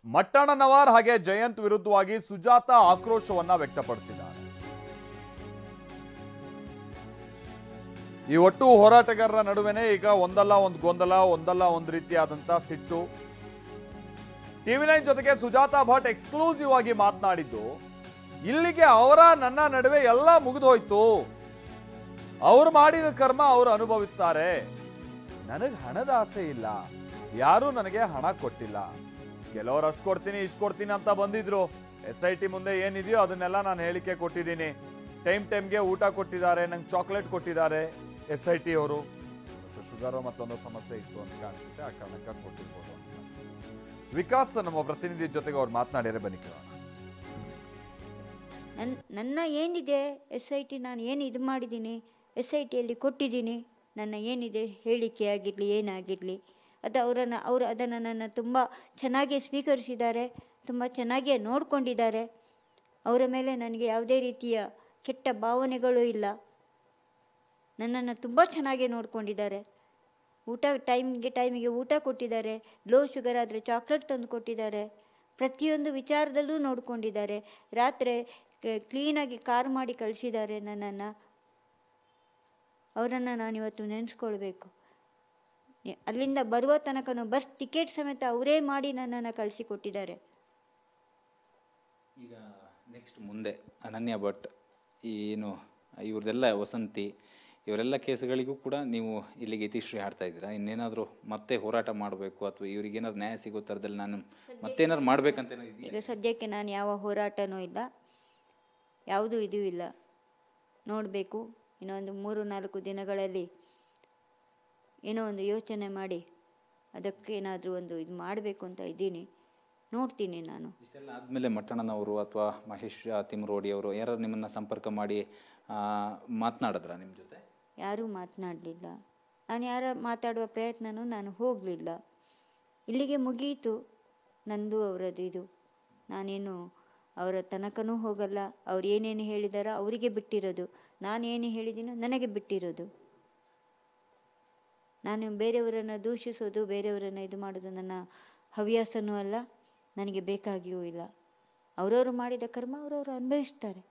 ಮಟ್ಟಣ್ಣನವರ್ ಹಾಗೆ ಜಯಂತ್ ವಿರುದ್ಧವಾಗಿ ಸುಜಾತ ಆಕ್ರೋಶವನ್ನ ವ್ಯಕ್ತಪಡಿಸಿದ್ದಾರೆ. ಈ ಒಟ್ಟು ಹೋರಾಟಗಾರರ ನಡುವೆನೇ ಈಗ ಒಂದಲ್ಲ ಒಂದು ಗೊಂದಲ, ಒಂದಲ್ಲ ಒಂದು ರೀತಿಯಾದಂತ ಸಿಟ್ಟು. ಟಿವಿ9 ಜೊತೆಗೆ ಸುಜಾತ ಭಟ್ ಎಕ್ಸ್ಕ್ಲೂಸಿವ್ ಆಗಿ ಮಾತನಾಡಿದ್ದು, ಇಲ್ಲಿಗೆ ಅವರ ನನ್ನ ನಡುವೆ ಎಲ್ಲ ಮುಗಿದೋಯ್ತು, ಅವ್ರು ಮಾಡಿದ ಕರ್ಮ ಅವ್ರು ಅನುಭವಿಸ್ತಾರೆ, ನನಗೆ ಹಣದ ಆಸೆ ಇಲ್ಲ, ಯಾರೂ ನನಗೆ ಹಣ ಕೊಟ್ಟಿಲ್ಲ, ಕೆಲವರು ಅಷ್ಟು ಕೊಡ್ತೀನಿ ಇಷ್ಟು ಕೊಡ್ತೀನಿ ಅಂತ ಬಂದಿದ್ರು, SIT ಮುಂದೆ ಏನಿದೆಯೋ ಅದನ್ನೆಲ್ಲ ನಾನು ಹೇಳಿಕೆ ಕೊಟ್ಟಿದ್ದೀನಿ, ಟೈಮ್ಗೆ ಊಟ ಕೊಟ್ಟಿದ್ದಾರೆ, ನಂಗೆ ಚಾಕ್ಲೇಟ್ ಕೊಟ್ಟಿದ್ದಾರೆ SIT ಅವರು, ಶುಗರ್ ಮತ್ತೊಂದು ಸಮಸ್ಯೆ ಇತ್ತು ಅಂತ ಕಾಣಿಸುತ್ತೆ, ಆ ಕಾರಣಕ್ಕೆ ಕೊಟ್ಟಿರ್ಬೋದು ಅಂತ. ವಿಕಾಸ್ ನಮ್ಮ ಪ್ರತಿನಿಧಿ ಜೊತೆಗೆ ಅವ್ರು ಮಾತನಾಡಿದರೆ ಬನ್ನಿ ಕೇಳೋಣ. ನನ್ನ ಏನಿದೆ SIT, ನಾನು ಏನು ಇದು ಮಾಡಿದ್ದೀನಿ, SITಯಲ್ಲಿ ಕೊಟ್ಟಿದ್ದೀನಿ, ನನ್ನ ಏನಿದೆ ಹೇಳಿಕೆ ಆಗಿರಲಿ ಏನಾಗಿರಲಿ ಅದು ಅವರು ಅದನ್ನು ನನ್ನ ತುಂಬ ಚೆನ್ನಾಗಿ ಸ್ವೀಕರಿಸಿದ್ದಾರೆ, ತುಂಬ ಚೆನ್ನಾಗಿಯೇ ನೋಡಿಕೊಂಡಿದ್ದಾರೆ. ಅವರ ಮೇಲೆ ನನಗೆ ಯಾವುದೇ ರೀತಿಯ ಕೆಟ್ಟ ಭಾವನೆಗಳು ಇಲ್ಲ. ನನ್ನನ್ನು ತುಂಬ ಚೆನ್ನಾಗಿ ನೋಡಿಕೊಂಡಿದ್ದಾರೆ. ಊಟ ಟೈಮಿಗೆ ಊಟ ಕೊಟ್ಟಿದ್ದಾರೆ, ಲೋ ಶುಗರ್ ಆದರೆ ಚಾಕ್ಲೇಟ್ ತಂದು ಕೊಟ್ಟಿದ್ದಾರೆ, ಪ್ರತಿಯೊಂದು ವಿಚಾರದಲ್ಲೂ ನೋಡಿಕೊಂಡಿದ್ದಾರೆ. ರಾತ್ರಿ ಕ್ಲೀನಾಗಿ ಕಾರ್ ಮಾಡಿ ಕಳಿಸಿದ್ದಾರೆ ನನ್ನನ್ನು. ಅವರನ್ನು ನಾನಿವತ್ತು ನೆನೆಸ್ಕೊಳ್ಬೇಕು. ಅಲ್ಲಿಂದ ಬರುವ ತನಕನೂ ಬಸ್ ಟಿಕೆಟ್ ಸಮೇತ ಅವರೇ ಮಾಡಿ ನನ್ನನ್ನು ಕಳಿಸಿಕೊಟ್ಟಿದ್ದಾರೆ. ಈಗ ನೆಕ್ಸ್ಟ್ ಮುಂದೆ ಅನನ್ಯ ಭಟ್, ಏನು ಇವ್ರದೆಲ್ಲ ವಸಂತಿ, ಇವರೆಲ್ಲ ಕೇಸ್ಗಳಿಗೂ ಕೂಡ ನೀವು ಇಲ್ಲಿಗೆ ಇತಿಶ್ರೀ ಹಾಡ್ತಾ ಇದ್ದೀರಾ? ಇನ್ನೇನಾದರೂ ಮತ್ತೆ ಹೋರಾಟ ಮಾಡಬೇಕು ಅಥವಾ ಇವ್ರಿಗೇನಾದ್ರು ನ್ಯಾಯ ಸಿಗೋ ಥರದಲ್ಲಿ ನಾನು ಮತ್ತೇನಾದ್ರು ಮಾಡಬೇಕಂತ ಈಗ ಸದ್ಯಕ್ಕೆ ನಾನು ಯಾವ ಹೋರಾಟನೂ ಇಲ್ಲ, ಯಾವುದೂ ಇದೂ ಇಲ್ಲ. ನೋಡಬೇಕು, ಇನ್ನೊಂದು 3-4 ದಿನಗಳಲ್ಲಿ ಏನೋ ಒಂದು ಯೋಚನೆ ಮಾಡಿ ಅದಕ್ಕೇನಾದರೂ ಒಂದು ಇದು ಮಾಡಬೇಕು ಅಂತ ಇದ್ದೀನಿ. ನೋಡ್ತೀನಿ ನಾನು. ಇಷ್ಟೆಲ್ಲ ಆದಮೇಲೆ ಮಟ್ಟಣ್ಣನವರು ಅಥವಾ ಮಹೇಶ್ ತಿಮ್ರೋಡಿ ಅವರು ಯಾರು ನಿಮ್ಮನ್ನು ಸಂಪರ್ಕ ಮಾಡಿ ಮಾತನಾಡಿದ್ರ ನಿಮ್ಮ ಜೊತೆ? ಯಾರೂ ಮಾತನಾಡಲಿಲ್ಲ. ನಾನು ಯಾರ ಮಾತಾಡುವ ಪ್ರಯತ್ನನೂ ನಾನು ಹೋಗಲಿಲ್ಲ. ಇಲ್ಲಿಗೆ ಮುಗಿಯಿತು ನಂದು ಅವರದ್ದು ಇದು. ನಾನೇನು ಅವರ ತನಕನೂ ಹೋಗಲ್ಲ. ಅವ್ರು ಏನೇನು ಹೇಳಿದಾರೋ ಅವರಿಗೆ ಬಿಟ್ಟಿರೋದು, ನಾನೇನು ಹೇಳಿದ್ದೀನೋ ನನಗೆ ಬಿಟ್ಟಿರೋದು. ನಾನು ಬೇರೆಯವರನ್ನು ದೂಷಿಸೋದು, ಬೇರೆಯವರನ್ನು ಇದು ಮಾಡೋದು ನನ್ನ ಹವ್ಯಾಸನೂ ಅಲ್ಲ, ನನಗೆ ಬೇಕಾಗಿಯೂ ಇಲ್ಲ. ಅವರವರು ಮಾಡಿದ ಕರ್ಮ ಅವರವರು ಅನುಭವಿಸ್ತಾರೆ.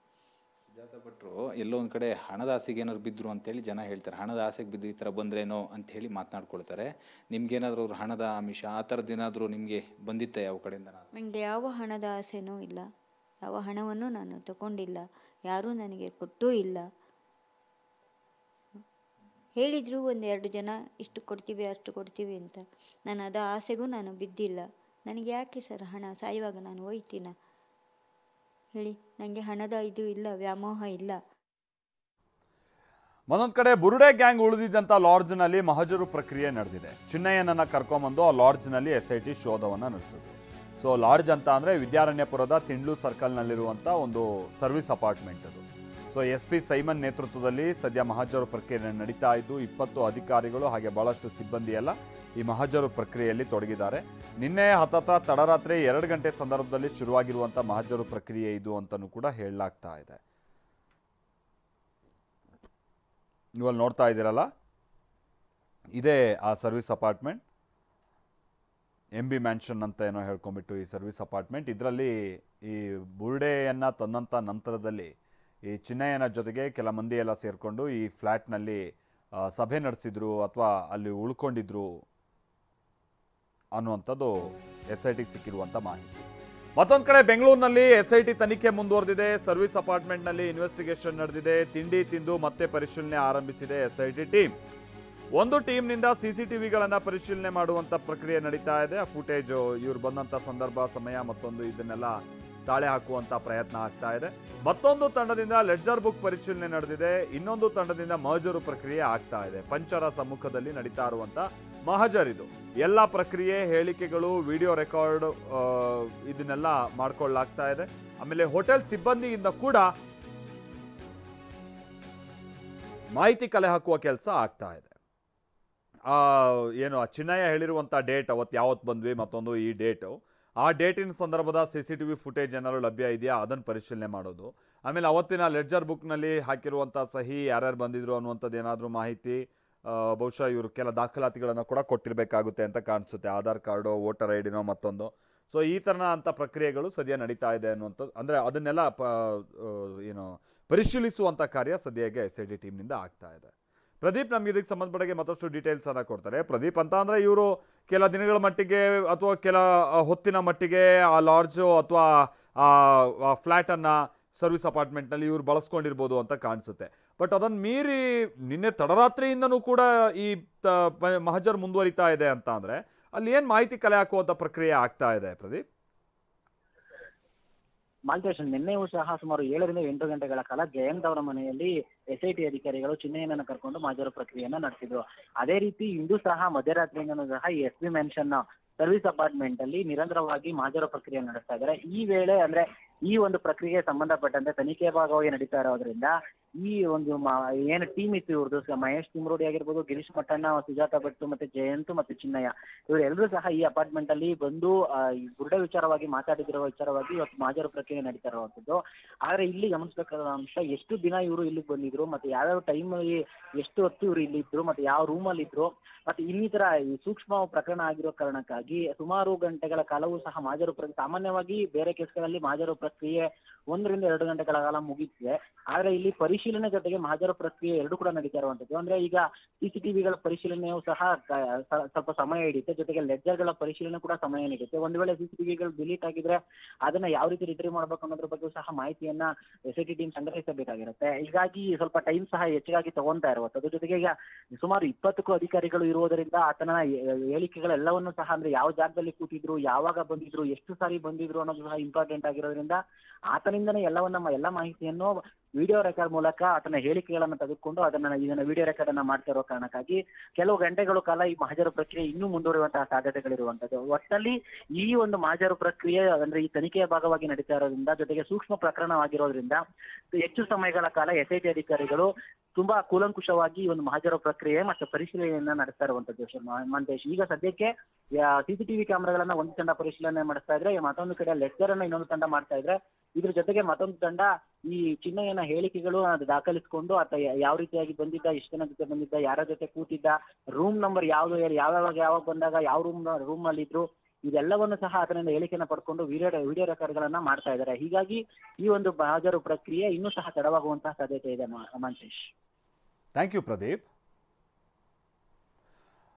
ಸುಜಾತ ಭಟ್ರು ಎಲ್ಲೋ ಒಂದು ಕಡೆ ಹಣದ ಆಸೆಗೆ ಏನಾದ್ರು ಬಿದ್ದರು ಅಂತೇಳಿ ಜನ ಹೇಳ್ತಾರೆ. ಹಣದ ಆಸೆಗೆ ಬಿದ್ದು ಈ ಥರ ಬಂದ್ರೇನೋ ಅಂಥೇಳಿ ಮಾತನಾಡ್ಕೊಳ್ತಾರೆ. ನಿಮ್ಗೇನಾದರೂ ಅವ್ರು ಹಣದ ಆಮಿಷ ಆ ಥರದ್ದೇನಾದರೂ ನಿಮಗೆ ಬಂದಿತ್ತ ಯಾವ ಕಡೆಯಿಂದ? ನನಗೆ ಯಾವ ಹಣದ ಆಸೆನೂ ಇಲ್ಲ, ಯಾವ ಹಣವನ್ನು ನಾನು ತಗೊಂಡಿಲ್ಲ, ಯಾರೂ ನನಗೆ ಕೊಟ್ಟೂ ಇಲ್ಲ. ಹೇಳಿದರು 1-2 ಜನ ಇಷ್ಟು ಕೊಡ್ತೀವಿ ಅಷ್ಟು ಕೊಡ್ತೀವಿ ಅಂತ. ನಾನು ಅದು ಆಸೆಗೂ ನಾನು ಬಿದ್ದಿಲ್ಲ. ನನಗೆ ಯಾಕೆ ಸರ್ ಹಣ? ಸಾಯುವಾಗ ನಾನು ಒಯ್ತೀನ ಹೇಳಿ? ನನಗೆ ಹಣದ ಇದು ಇಲ್ಲ, ವ್ಯಾಮೋಹ ಇಲ್ಲ. ಮತ್ತೊಂದು ಕಡೆ ಬುರುಡೆ ಗ್ಯಾಂಗ್ ಉಳಿದಿದ್ದಂಥ ಲಾಡ್ಜ್ನಲ್ಲಿ ಮಹಜರು ಪ್ರಕ್ರಿಯೆ ನಡೆದಿದೆ. ಚಿನ್ನಯ್ಯನನ್ನು ಕರ್ಕೊಂಬಂದು ಆ ಲಾಡ್ಜ್ನಲ್ಲಿ SIT ಶೋಧವನ್ನು ನಡೆಸಿದ್ರು. ಸೊ ಲಾಡ್ಜ್ ಅಂತ ಅಂದರೆ ವಿದ್ಯಾರಣ್ಯಪುರದ ತಿಂಡ್ಲು ಸರ್ಕಲ್ನಲ್ಲಿರುವಂಥ ಒಂದು ಸರ್ವಿಸ್ ಅಪಾರ್ಟ್ಮೆಂಟ್ ಅದು. ಸೊ SP ಸೈಮನ್ ನೇತೃತ್ವದಲ್ಲಿ ಸದ್ಯ ಮಹಜರು ಪ್ರಕ್ರಿಯೆ ನಡೀತಾ ಇದ್ದು 20 ಅಧಿಕಾರಿಗಳು ಹಾಗೆ ಭಾಳಷ್ಟು ಸಿಬ್ಬಂದಿ ಎಲ್ಲ ಈ ಮಹಜರು ಪ್ರಕ್ರಿಯೆಯಲ್ಲಿ ತೊಡಗಿದ್ದಾರೆ. ನಿನ್ನೆ ಹತ್ತತ್ರ ತಡರಾತ್ರಿ 2 ಗಂಟೆ ಸಂದರ್ಭದಲ್ಲಿ ಶುರುವಾಗಿರುವಂಥ ಮಹಜರು ಪ್ರಕ್ರಿಯೆ ಇದು ಅಂತಲೂ ಕೂಡ ಹೇಳಲಾಗ್ತಾ ಇದೆ. ನೀವಲ್ಲಿ ನೋಡ್ತಾ ಇದ್ದೀರಲ್ಲ, ಇದೇ ಆ ಸರ್ವಿಸ್ ಅಪಾರ್ಟ್ಮೆಂಟ್, MB ಮ್ಯಾನ್ಷನ್ ಅಂತ ಏನೋ ಹೇಳ್ಕೊಂಡ್ಬಿಟ್ಟು ಈ ಸರ್ವಿಸ್ ಅಪಾರ್ಟ್ಮೆಂಟ್. ಇದರಲ್ಲಿ ಈ ಬುರುಡೆಯನ್ನು ತಂದಂಥ ನಂತರದಲ್ಲಿ ಈ ಚಿನ್ನಯ್ಯನ ಜೊತೆಗೆ ಕೆಲ ಮಂದಿ ಎಲ್ಲ ಸೇರಿಕೊಂಡು ಈ ಫ್ಲ್ಯಾಟ್ನಲ್ಲಿ ಸಭೆ ನಡೆಸಿದ್ರು ಅಥವಾ ಅಲ್ಲಿ ಉಳ್ಕೊಂಡಿದ್ರು ಅನ್ನುವಂಥದ್ದು SITಗೆ ಸಿಕ್ಕಿರುವಂಥ ಮಾಹಿತಿ. ಮತ್ತೊಂದು ಕಡೆ ಬೆಂಗಳೂರಿನಲ್ಲಿ SIT ತನಿಖೆ ಮುಂದುವರೆದಿದೆ. ಸರ್ವಿಸ್ ಅಪಾರ್ಟ್ಮೆಂಟ್ನಲ್ಲಿ ಇನ್ವೆಸ್ಟಿಗೇಷನ್ ನಡೆದಿದೆ. ತಿಂಡಿ ತಿಂದು ಮತ್ತೆ ಪರಿಶೀಲನೆ ಆರಂಭಿಸಿದೆ SIT ಟೀಮ್. ಒಂದು ಟೀಮ್ನಿಂದ CCTVಗಳನ್ನು ಪರಿಶೀಲನೆ ಮಾಡುವಂಥ ಪ್ರಕ್ರಿಯೆ ನಡೀತಾ ಇದೆ. ಆ ಫುಟೇಜು ಇವ್ರು ಬಂದಂಥ ಸಂದರ್ಭ, ಸಮಯ ಮತ್ತೊಂದು ಇದನ್ನೆಲ್ಲ ತಾಳೆ ಹಾಕುವಂಥ ಪ್ರಯತ್ನ ಆಗ್ತಾ ಇದೆ. ಮತ್ತೊಂದು ತಂಡದಿಂದ ಲೆಡ್ಜರ್ ಬುಕ್ ಪರಿಶೀಲನೆ ನಡೆದಿದೆ. ಇನ್ನೊಂದು ತಂಡದಿಂದ ಮಹಜರು ಪ್ರಕ್ರಿಯೆ ಆಗ್ತಾ ಇದೆ. ಪಂಚರ ಸಮ್ಮುಖದಲ್ಲಿ ನಡೀತಾ ಇರುವಂಥ ಮಹಜರಿದು. ಎಲ್ಲ ಪ್ರಕ್ರಿಯೆ, ಹೇಳಿಕೆಗಳು, ವಿಡಿಯೋ ರೆಕಾರ್ಡ್ ಇದನ್ನೆಲ್ಲ ಮಾಡ್ಕೊಳ್ಳಲಾಗ್ತಾ ಇದೆ. ಆಮೇಲೆ ಹೋಟೆಲ್ ಸಿಬ್ಬಂದಿಯಿಂದ ಕೂಡ ಮಾಹಿತಿ ಕಲೆ ಹಾಕುವ ಕೆಲಸ ಆಗ್ತಾ ಇದೆ. ಏನು ಚಿನ್ನಯ್ಯ ಹೇಳಿರುವಂಥ ಡೇಟ್, ಅವತ್ತು ಯಾವತ್ತು ಬಂದ್ವಿ, ಮತ್ತೊಂದು ಈ ಡೇಟು, ಆ ಡೇಟಿನ ಸಂದರ್ಭದ CCTV ಫುಟೇಜ್ ಏನಾದ್ರು ಲಭ್ಯ ಇದೆಯಾ ಅದನ್ನು ಪರಿಶೀಲನೆ ಮಾಡೋದು. ಆಮೇಲೆ ಅವತ್ತಿನ ಲೆಡ್ಜರ್ ಬುಕ್ನಲ್ಲಿ ಹಾಕಿರುವಂಥ ಸಹಿ, ಯಾರ್ಯಾರು ಬಂದಿದ್ರು ಅನ್ನುವಂಥದ್ದು ಏನಾದರೂ ಮಾಹಿತಿ, ಬಹುಶಃ ಇವರು ಕೆಲ ದಾಖಲಾತಿಗಳನ್ನು ಕೂಡ ಕೊಟ್ಟಿರಬೇಕಾಗುತ್ತೆ ಅಂತ ಕಾಣಿಸುತ್ತೆ. ಆಧಾರ್ ಕಾರ್ಡು, ವೋಟರ್ ID ನೋ ಮತ್ತೊಂದು. ಸೊ ಈ ಥರನಂಥ ಪ್ರಕ್ರಿಯೆಗಳು ಸದ್ಯ ನಡೀತಾ ಇದೆ ಅನ್ನುವಂಥದ್ದು, ಅಂದರೆ ಅದನ್ನೆಲ್ಲ ಏನು ಪರಿಶೀಲಿಸುವಂಥ ಕಾರ್ಯ ಸದ್ಯಕ್ಕೆ SIT ಟೀಮ್ನಿಂದ ಆಗ್ತಾ ಇದೆ. ಪ್ರದೀಪ್ ನಮ್ಗೆ ಇದಕ್ಕೆ ಸಂಬಂಧಪಟ್ಟಾಗೆ ಮತ್ತಷ್ಟು ಡೀಟೇಲ್ಸ್ ಅನ್ನ ಕೊಡ್ತಾರೆ. ಪ್ರದೀಪ್, ಅಂತ ಅಂದರೆ ಇವರು ಕೆಲ ದಿನಗಳ ಮಟ್ಟಿಗೆ ಅಥವಾ ಕೆಲ ಹೊತ್ತಿನ ಮಟ್ಟಿಗೆ ಆ ಲಾಡ್ಜು ಅಥವಾ ಆ ಫ್ಲ್ಯಾಟನ್ನು ಸರ್ವಿಸ್ ಅಪಾರ್ಟ್ಮೆಂಟ್ನಲ್ಲಿ ಇವ್ರು ಬಳಸ್ಕೊಂಡಿರ್ಬೋದು ಅಂತ ಕಾಣಿಸುತ್ತೆ. ಬಟ್ ಅದನ್ನು ಮೀರಿ ನಿನ್ನೆ ತಡರಾತ್ರಿಯಿಂದನೂ ಕೂಡ ಈ ಮಹಜರ್ ಮುಂದುವರಿತಾ ಇದೆ ಅಂತ ಅಂದರೆ ಅಲ್ಲಿ ಏನು ಮಾಹಿತಿ ಕಲೆ ಹಾಕುವಂಥ ಪ್ರಕ್ರಿಯೆ ಆಗ್ತಾ ಇದೆ ಪ್ರದೀಪ್? ಮಾಲ್ತೇಶ್, ನಿನ್ನೆಯೂ ಸಹ ಸುಮಾರು 7 ರಿಂದ 8 ಗಂಟೆಗಳ ಕಾಲ ಜಯಂತ್ ಅವರ ಮನೆಯಲ್ಲಿ SIT ಅಧಿಕಾರಿಗಳು ಚಿನ್ನಯ್ಯನನ್ನು ಕರ್ಕೊಂಡು ಮಹಜರು ಪ್ರಕ್ರಿಯೆಯನ್ನ ನಡೆಸಿದ್ರು. ಅದೇ ರೀತಿ ಇಂದು ಸಹ ಮಧ್ಯರಾತ್ರಿಯಿಂದನೂ ಸಹ ಈ SB ಮೆನ್ಷನ್ ಸರ್ವಿಸ್ ಅಪಾರ್ಟ್ಮೆಂಟ್ ಅಲ್ಲಿ ನಿರಂತರವಾಗಿ ಮಹಜರು ಪ್ರಕ್ರಿಯೆ ನಡೆಸ್ತಾ ಇದ್ದಾರೆ. ಈ ವೇಳೆ ಅಂದ್ರೆ ಈ ಒಂದು ಪ್ರಕ್ರಿಯೆಗೆ ಸಂಬಂಧಪಟ್ಟಂತೆ ತನಿಖೆ ಭಾಗವಾಗಿ ನಡೀತಾ ಇರೋದ್ರಿಂದ ಈ ಒಂದು ಏನು ಟೀಮ್ ಇತ್ತು ಇವ್ರದ್ದು, ಮಹೇಶ್ ತಿಮ್ರೋಡಿ ಆಗಿರ್ಬೋದು, ಗಿರೀಶ್ ಮಟ್ಟಣ್ಣ, ಸುಜಾತ ಭಟ್ ಮತ್ತೆ ಜಯಂತ್ ಮತ್ತೆ ಚಿನ್ನಯ್ಯ, ಇವರೆಲ್ಲರೂ ಸಹ ಈ ಅಪಾರ್ಟ್ಮೆಂಟ್ ಅಲ್ಲಿ ಬಂದು ಬುರುಡೆ ವಿಚಾರವಾಗಿ ಮಾತಾಡಿದಿರೋ ವಿಚಾರವಾಗಿ ಇವತ್ತು ಮಹಜರು ಪ್ರಕ್ರಿಯೆ ನಡೀತಾ ಇರುವಂತದ್ದು. ಆದ್ರೆ ಇಲ್ಲಿ ಗಮನಿಸಬೇಕಾದ ಅಂಶ, ಎಷ್ಟು ದಿನ ಇವರು ಇಲ್ಲಿಗೆ ಬಂದಿದ್ರು, ಮತ್ತೆ ಯಾವ್ಯಾವ ಟೈಮ್ ಅಲ್ಲಿ ಎಷ್ಟು ಹೊತ್ತು ಇವರು ಇಲ್ಲಿ ಇದ್ರು, ಮತ್ತೆ ಯಾವ ರೂಮ್ ಅಲ್ಲಿ ಇದ್ರು, ಮತ್ತೆ ಇನ್ನಿತರ ಈ ಸೂಕ್ಷ್ಮ ಪ್ರಕರಣ ಆಗಿರೋ ಕಾರಣಕ್ಕಾಗಿ ಸುಮಾರು ಗಂಟೆಗಳ ಕಾಲವೂ ಸಹ ಮಹಜರು ಪ್ರಕ್ರಿಯೆ, ಸಾಮಾನ್ಯವಾಗಿ ಬೇರೆ ಕೇಸ್ಗಳಲ್ಲಿ ಮಹಜರು ಪ್ರಕ್ರಿಯೆ 1 ರಿಂದ 2 ಗಂಟೆಗಳ ಕಾಲ ಮುಗಿಯುತ್ತೆ. ಆದ್ರೆ ಇಲ್ಲಿ ಪರಿಶೀಲನೆ ಜೊತೆಗೆ ಮಹಜರು ಪ್ರಕ್ರಿಯೆ ಎರಡು ಕೂಡ ನಡೀತಾ ಇರುವಂತದ್ದು. ಅಂದ್ರೆ ಈಗ CCTVಗಳ ಪರಿಶೀಲನೆಯೂ ಸಹ ಸ್ವಲ್ಪ ಸಮಯ ಹಿಡಿಯುತ್ತೆ, ಜೊತೆಗೆ ಲೆಡ್ಜರ್ಗಳ ಪರಿಶೀಲನೆ ಕೂಡ ಸಮಯ ನೀಡುತ್ತೆ. ಒಂದು ವೇಳೆ CCTVಗಳು ಡಿಲೀಟ್ ಆಗಿದ್ರೆ ಅದನ್ನ ಯಾವ ರೀತಿ ರಿಟ್ರೀವ್ ಮಾಡ್ಬೇಕು ಅನ್ನೋದ್ರ ಬಗ್ಗೆ ಸಹ ಮಾಹಿತಿಯನ್ನ SIT ಟೀಮ್ ಸಂಗ್ರಹಿಸಬೇಕಾಗಿರುತ್ತೆ. ಹೀಗಾಗಿ ಸ್ವಲ್ಪ ಟೈಮ್ ಸಹ ಹೆಚ್ಚಾಗಿ ತಗೊಂತಾ ಇರುವಂತದ್ದು. ಜೊತೆಗೆ ಈಗ ಸುಮಾರು 20ಕ್ಕೂ ಅಧಿಕಾರಿಗಳು ಇರುವುದರಿಂದ ಆತನ ಹೇಳಿಕೆಗಳೆಲ್ಲವನ್ನೂ ಸಹ, ಅಂದ್ರೆ ಯಾವ ಜಾಗದಲ್ಲಿ ಕೂತಿದ್ರು, ಯಾವಾಗ ಬಂದಿದ್ರು, ಎಷ್ಟು ಸಾರಿ ಬಂದಿದ್ರು ಅನ್ನೋದು ಸಹ ಇಂಪಾರ್ಟೆಂಟ್ ಆಗಿರೋದ್ರಿಂದ ಆತನಿಂದನೇ ಎಲ್ಲ ಮಾಹಿತಿಯನ್ನು ವಿಡಿಯೋ ರೆಕಾರ್ಡ್ ಮೂಲಕ ಆತನ ಹೇಳಿಕೆಗಳನ್ನು ತೆಗೆದುಕೊಂಡು ಇದನ್ನ ವಿಡಿಯೋ ರೆಕಾರ್ಡ್ ಅನ್ನ ಮಾಡ್ತಾ ಇರೋ ಕಾರಣಕ್ಕಾಗಿ ಕೆಲವು ಗಂಟೆಗಳ ಕಾಲ ಈ ಮಹಜರು ಪ್ರಕ್ರಿಯೆ ಇನ್ನೂ ಮುಂದುವರಿಯುವಂತಹ ಸಾಧ್ಯತೆಗಳಿರುವಂತದ್ದು. ಒಟ್ಟಲ್ಲಿ ಈ ಒಂದು ಮಹಜರು ಪ್ರಕ್ರಿಯೆ ಅಂದ್ರೆ ಈ ತನಿಖೆಯ ಭಾಗವಾಗಿ ನಡೀತಾ ಇರೋದ್ರಿಂದ, ಜೊತೆಗೆ ಸೂಕ್ಷ್ಮ ಪ್ರಕರಣವಾಗಿರೋದ್ರಿಂದ ಹೆಚ್ಚು ಸಮಯಗಳ ಕಾಲ SIT ಅಧಿಕಾರಿಗಳು ತುಂಬಾ ಕೂಲಂಕುಷವಾಗಿ ಈ ಒಂದು ಮಹಜರು ಪ್ರಕ್ರಿಯೆ ಮತ್ತು ಪರಿಶೀಲನೆಯನ್ನ ನಡೆಸ್ತಾ ಇರುವಂತದ್ದು. ಮಂತೇಶ್, ಈಗ ಸದ್ಯಕ್ಕೆ CCTV ಕ್ಯಾಮೆರಾಗಳನ್ನ ಒಂದು ತಂಡ ಪರಿಶೀಲನೆ ಮಾಡಿಸ್ತಾ ಇದ್ರೆ, ಮತ್ತೊಂದು ಕಡೆ ಲೆಕ್ಚರ್ ಅನ್ನ ಇನ್ನೊಂದು ತಂಡ ಮಾಡ್ತಾ ಇದ್ರೆ, ಇದ್ರ ಜೊತೆಗೆ ಮತ್ತೊಂದು ತಂಡ ಈ ಚಿನ್ನಯ್ಯನ ಹೇಳಿಕೆಗಳು ಅದು ದಾಖಲಿಸಿಕೊಂಡು ಆತ ಯಾವ ರೀತಿಯಾಗಿ ಬಂದಿದ್ದ, ಎಷ್ಟು ಜನ ಜೊತೆ ಬಂದಿದ್ದ, ಯಾರ ಜೊತೆ ಕೂತಿದ್ದ, ರೂಮ್ ನಂಬರ್ ಯಾವ್ದು, ಯಾವಾಗ ಬಂದಾಗ ಯಾವ ರೂಮ್ ಅಲ್ಲಿ ಇದ್ರು, ಇದೆಲ್ಲವನ್ನು ಸಹ ಆತನಿಂದ ಹೇಳಿಕೆಯನ್ನು ಪಡ್ಕೊಂಡು ವಿಡಿಯೋ ರೆಕಾರ್ಡ್ಗಳನ್ನ ಮಾಡ್ತಾ ಇದ್ದಾರೆ. ಹೀಗಾಗಿ ಈ ಒಂದು ಮಹಜರು ಪ್ರಕ್ರಿಯೆ ಇನ್ನೂ ಸಹ ತಡವಾಗುವಂತಹ ಸಾಧ್ಯತೆ ಇದೆ ಮಂತೇಶ್. Thank you Pradeep.